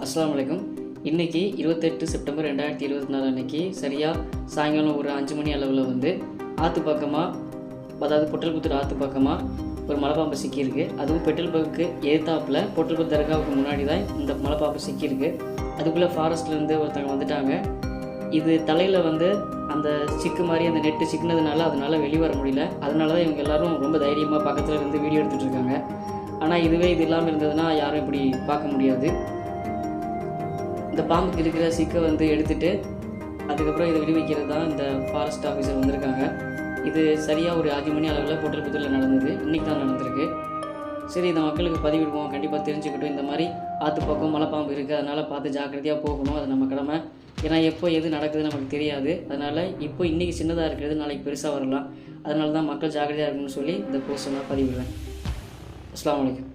அஸ்ஸலாமு அலைக்கும். இன்றைக்கி 28 செப்டம்பர் 2024 அன்றைக்கி சரியாக சாயங்காலம் ஒரு 5 மணி அளவில் வந்து ஆற்று பக்கமாக, அதாவது பொட்டல்புத்தூர் ஆற்று பக்கமாக ஒரு மலைப்பாம்பு சிக்கியிருக்கு. அதுவும் பெட்ரோல் பங்க்கு எதிர்த்தாப்பில் பொட்டல்புத்தூர் தர்காவுக்கு முன்னாடி தான் இந்த மலைப்பாம்பு சிக்கியிருக்கு. அதுக்குள்ளே ஃபாரஸ்ட்லேருந்து ஒருத்தவங்க வந்துட்டாங்க. இது தலையில் வந்து அந்த சிக்கு மாதிரி அந்த நெட்டு சிக்கினதுனால அதனால் வெளியே வர முடியல. அதனால தான் இவங்க எல்லோரும் ரொம்ப தைரியமாக பக்கத்தில் இருந்து வீடியோ எடுத்துகிட்டு இருக்காங்க. ஆனால் இதுவே இது இல்லாமல் இருந்ததுன்னா யாரும் இப்படி பார்க்க முடியாது. இந்த பாம்புக்கு இருக்கிற சிக்கை வந்து எடுத்துகிட்டு அதுக்கப்புறம் இதை விடுவிக்கிறது தான் இந்த ஃபாரஸ்ட் ஆஃபீஸர் வந்திருக்காங்க. இது சரியாக ஒரு 5 மணி அளவில் பொட்டல்புத்தூரில் நடந்தது. இன்றைக்கி தான் நடந்திருக்கு. சரி, இந்த மக்களுக்கு பதிவிடுவோம், கண்டிப்பாக தெரிஞ்சுக்கிட்டும். இந்த மாதிரி ஆற்று பக்கம் மலைப்பாம்பு இருக்குது, அதனால் பார்த்து ஜாக்கிரதையாக போகணும். அது நம்ம கடமை. ஏன்னா எப்போ எது நடக்குதுன்னு நமக்கு தெரியாது. அதனால் இப்போ இன்றைக்கி சின்னதாக இருக்கிறது நாளைக்கு பெருசாக வரலாம். அதனால தான் மக்கள் ஜாக்கிரதையாக இருக்கணும்னு சொல்லி இந்த போஸ்ட்டை நான் பதிவிடுவேன். அஸ்ஸலாமு அலைக்கும்.